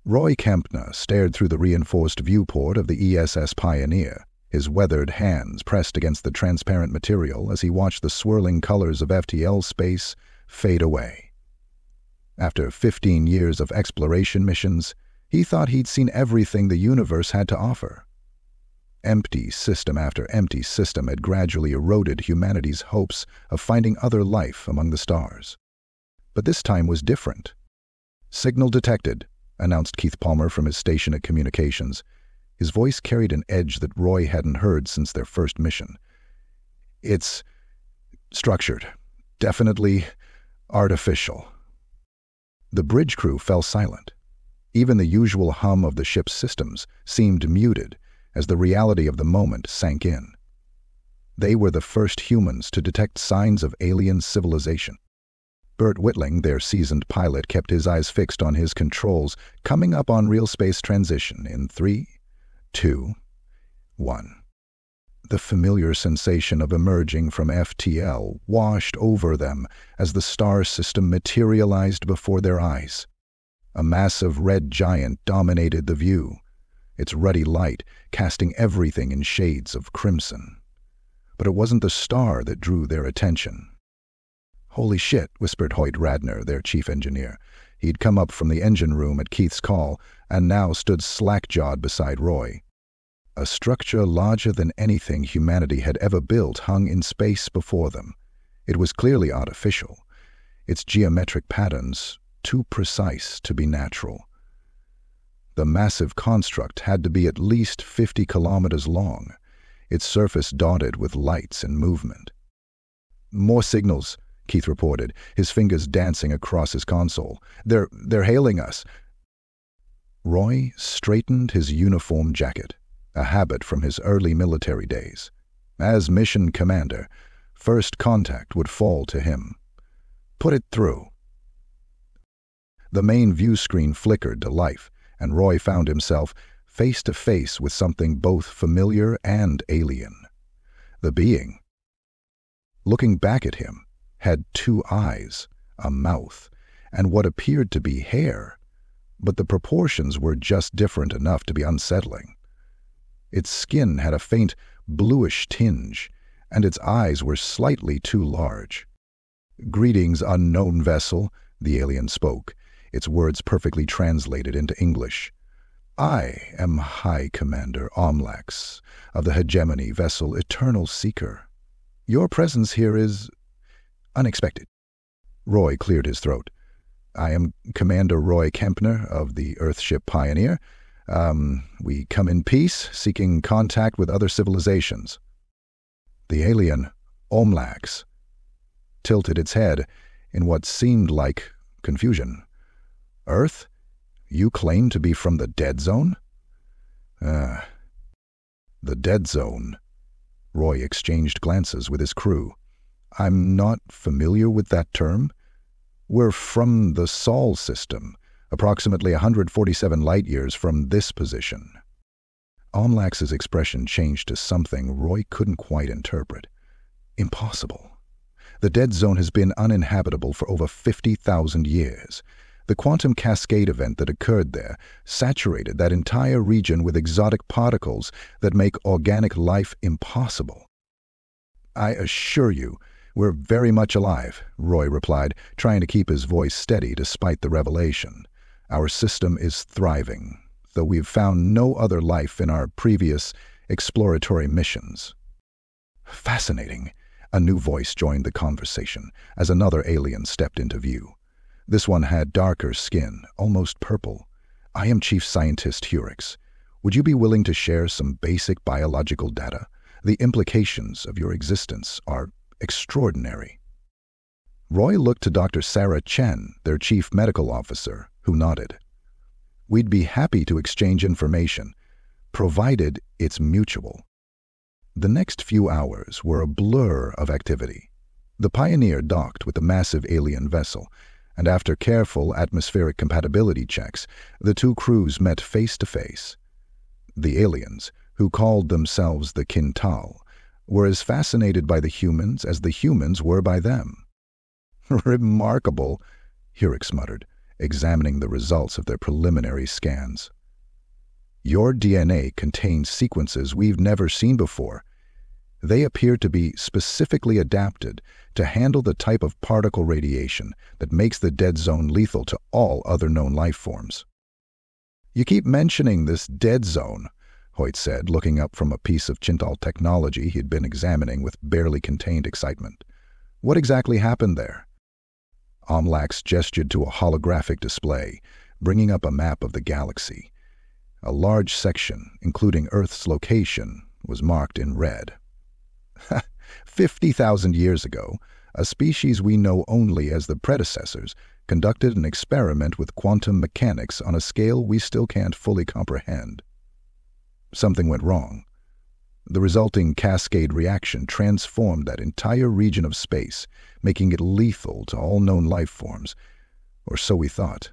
Roy Kempner stared through the reinforced viewport of the ESS Pioneer, his weathered hands pressed against the transparent material as he watched the swirling colors of FTL space fade away. After 15 years of exploration missions, he thought he'd seen everything the universe had to offer. Empty system after empty system had gradually eroded humanity's hopes of finding other life among the stars. But this time was different. "Signal detected," announced Keith Palmer from his station at Communications. His voice carried an edge that Roy hadn't heard since their first mission. "It's structured. Definitely artificial." The bridge crew fell silent. Even the usual hum of the ship's systems seemed muted as the reality of the moment sank in. They were the first humans to detect signs of alien civilization. Bert Whitling, their seasoned pilot, kept his eyes fixed on his controls, coming up on real space transition in 3, 2, 1. The familiar sensation of emerging from FTL washed over them as the star system materialized before their eyes. A massive red giant dominated the view, its ruddy light casting everything in shades of crimson. But it wasn't the star that drew their attention. "Holy shit," whispered Hoyt Radner, their chief engineer. He'd come up from the engine room at Keith's call and now stood slack-jawed beside Roy. A structure larger than anything humanity had ever built hung in space before them. It was clearly artificial, its geometric patterns too precise to be natural. The massive construct had to be at least 50 kilometers long, its surface dotted with lights and movement. "More signals," Keith reported, his fingers dancing across his console. They're hailing us." Roy straightened his uniform jacket, a habit from his early military days. As mission commander, first contact would fall to him. "Put it through." The main view screen flickered to life, and Roy found himself face to face with something both familiar and alien. The being, looking back at him, had 2 eyes, a mouth, and what appeared to be hair, but the proportions were just different enough to be unsettling. Its skin had a faint bluish tinge, and its eyes were slightly too large. "Greetings, unknown vessel," the alien spoke, its words perfectly translated into English. "I am High Commander Omlax of the hegemony vessel Eternal Seeker. Your presence here is unexpected." Roy cleared his throat. "I am Commander Roy Kempner of the Earthship Pioneer. We come in peace, seeking contact with other civilizations." The alien, Omlax, tilted its head in what seemed like confusion. "Earth? You claim to be from the Dead Zone?" The Dead Zone." Roy exchanged glances with his crew. "I'm not familiar with that term. We're from the Sol system, approximately 147 light-years from this position." Omlax's expression changed to something Roy couldn't quite interpret. "Impossible. The Dead Zone has been uninhabitable for over 50,000 years. The quantum cascade event that occurred there saturated that entire region with exotic particles that make organic life impossible." "I assure you, we're very much alive," Roy replied, trying to keep his voice steady despite the revelation. "Our system is thriving, though we've found no other life in our previous exploratory missions." "Fascinating." A new voice joined the conversation as another alien stepped into view. This one had darker skin, almost purple. "I am Chief Scientist Hurix. Would you be willing to share some basic biological data? The implications of your existence are extraordinary." Roy looked to Dr. Sarah Chen, their chief medical officer, who nodded. "We'd be happy to exchange information, provided it's mutual." The next few hours were a blur of activity. The Pioneer docked with the massive alien vessel, and after careful atmospheric compatibility checks, the 2 crews met face to face. The aliens, who called themselves the Quintal, were as fascinated by the humans as the humans were by them. "Remarkable," Hurix muttered, examining the results of their preliminary scans. "Your DNA contains sequences we've never seen before. They appear to be specifically adapted to handle the type of particle radiation that makes the dead zone lethal to all other known life forms." "You keep mentioning this dead zone," Hoyt said, looking up from a piece of Chintal technology he'd been examining with barely contained excitement. "What exactly happened there?" Omlax gestured to a holographic display, bringing up a map of the galaxy. A large section, including Earth's location, was marked in red. 50,000 years ago, a species we know only as the predecessors conducted an experiment with quantum mechanics on a scale we still can't fully comprehend. Something went wrong. The resulting cascade reaction transformed that entire region of space, making it lethal to all known life forms, or so we thought.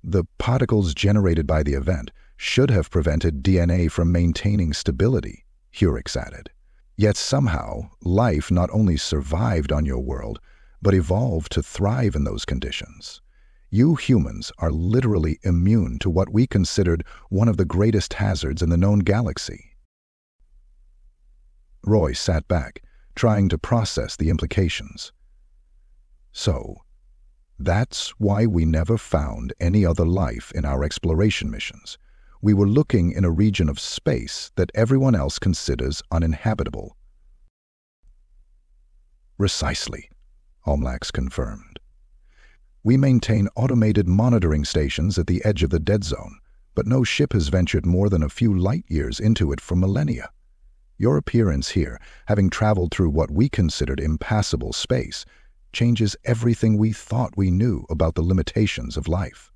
The particles generated by the event should have prevented DNA from maintaining stability, Hurix added. Yet somehow, life not only survived on your world, but evolved to thrive in those conditions. You humans are literally immune to what we considered one of the greatest hazards in the known galaxy. Roy sat back, trying to process the implications. "So, that's why we never found any other life in our exploration missions. We were looking in a region of space that everyone else considers uninhabitable." "Precisely," Omlax confirmed. "We maintain automated monitoring stations at the edge of the dead zone, but no ship has ventured more than a few light years into it for millennia. Your appearance here, having traveled through what we considered impassable space, changes everything we thought we knew about the limitations of life."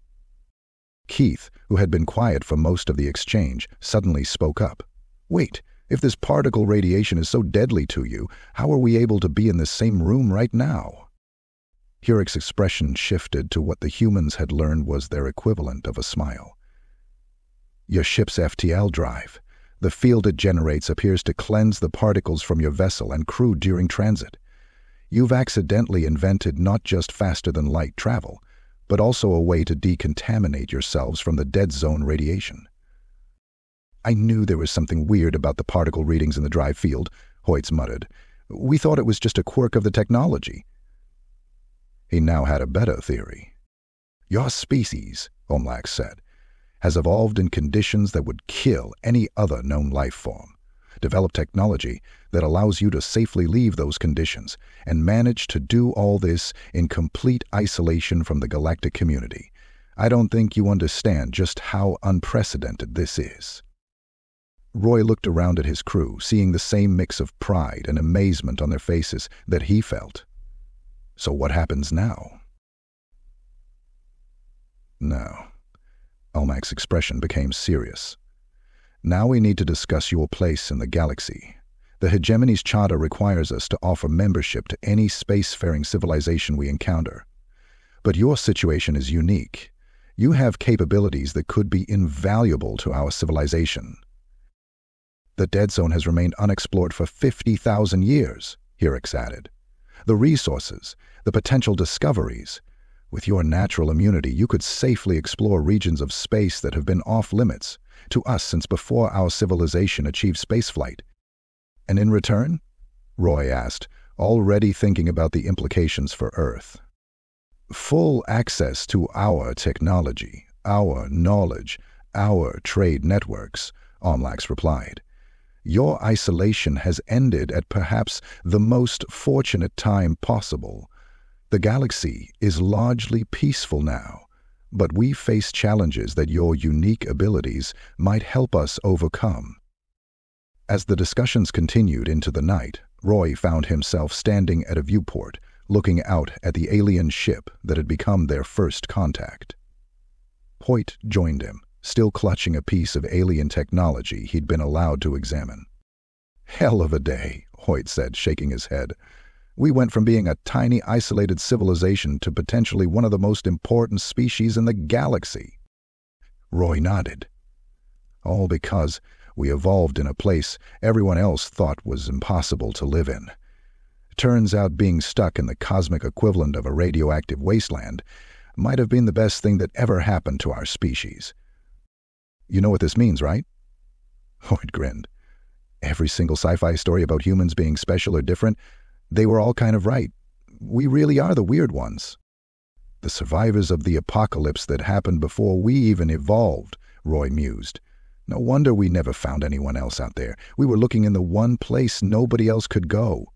Keith, who had been quiet for most of the exchange, suddenly spoke up. "Wait, if this particle radiation is so deadly to you, how are we able to be in the same room right now?" Hurix's expression shifted to what the humans had learned was their equivalent of a smile. "Your ship's FTL drive. The field it generates appears to cleanse the particles from your vessel and crew during transit. You've accidentally invented not just faster-than-light travel, but also a way to decontaminate yourselves from the dead zone radiation." "I knew there was something weird about the particle readings in the drive field," Hoyt muttered. "We thought it was just a quirk of the technology." He now had a better theory. "Your species," Omlax said, "has evolved in conditions that would kill any other known life form. Developed technology that allows you to safely leave those conditions and manage to do all this in complete isolation from the galactic community. I don't think you understand just how unprecedented this is." Roy looked around at his crew, seeing the same mix of pride and amazement on their faces that he felt. "So what happens now?" "No." Olmec's expression became serious. "Now we need to discuss your place in the galaxy. The Hegemony's charter requires us to offer membership to any spacefaring civilization we encounter. But your situation is unique. You have capabilities that could be invaluable to our civilization." "The dead zone has remained unexplored for 50,000 years, Hurix added. "The resources, the potential discoveries. With your natural immunity, you could safely explore regions of space that have been off-limits to us since before our civilization achieved spaceflight." "And in return?" Roy asked, already thinking about the implications for Earth. "Full access to our technology, our knowledge, our trade networks," Omlax replied. "Your isolation has ended at perhaps the most fortunate time possible. The galaxy is largely peaceful now, but we face challenges that your unique abilities might help us overcome." As the discussions continued into the night, Roy found himself standing at a viewport, looking out at the alien ship that had become their first contact. Hoyt joined him, still clutching a piece of alien technology he'd been allowed to examine. "Hell of a day," Hoyt said, shaking his head. "We went from being a tiny, isolated civilization to potentially one of the most important species in the galaxy." Roy nodded. "All because we evolved in a place everyone else thought was impossible to live in. Turns out being stuck in the cosmic equivalent of a radioactive wasteland might have been the best thing that ever happened to our species. You know what this means, right? Hoyt grinned. Every single sci-fi story about humans being special or different, they were all kind of right. We really are the weird ones. The survivors of the apocalypse that happened before we even evolved, Roy mused. No wonder we never found anyone else out there. We were looking in the one place nobody else could go.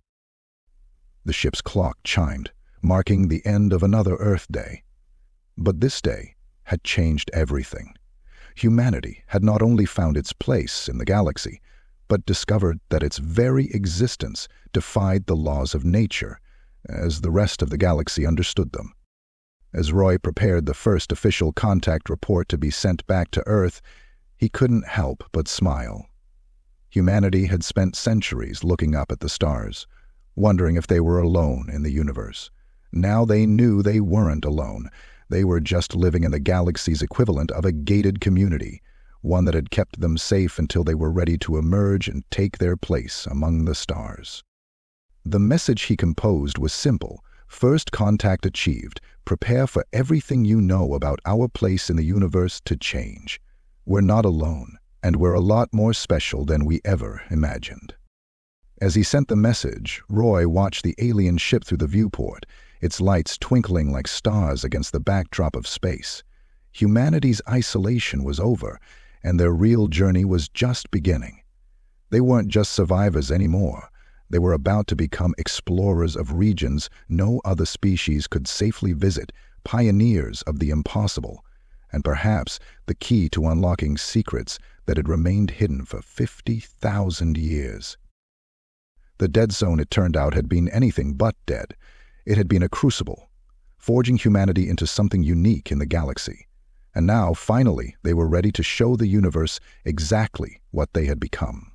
The ship's clock chimed, marking the end of another Earth Day. But this day had changed everything. Humanity had not only found its place in the galaxy, but discovered that its very existence defied the laws of nature, as the rest of the galaxy understood them. As Roy prepared the first official contact report to be sent back to Earth, he couldn't help but smile. Humanity had spent centuries looking up at the stars, wondering if they were alone in the universe. Now they knew they weren't alone. They were just living in the galaxy's equivalent of a gated community, one that had kept them safe until they were ready to emerge and take their place among the stars. The message he composed was simple. First contact achieved. Prepare for everything you know about our place in the universe to change. We're not alone, and we're a lot more special than we ever imagined. As he sent the message, Roy watched the alien ship through the viewport, its lights twinkling like stars against the backdrop of space. Humanity's isolation was over, and their real journey was just beginning. They weren't just survivors anymore. They were about to become explorers of regions no other species could safely visit, pioneers of the impossible, and perhaps the key to unlocking secrets that had remained hidden for 50,000 years. The dead zone, it turned out, had been anything but dead. It had been a crucible, forging humanity into something unique in the galaxy. And now, finally, they were ready to show the universe exactly what they had become.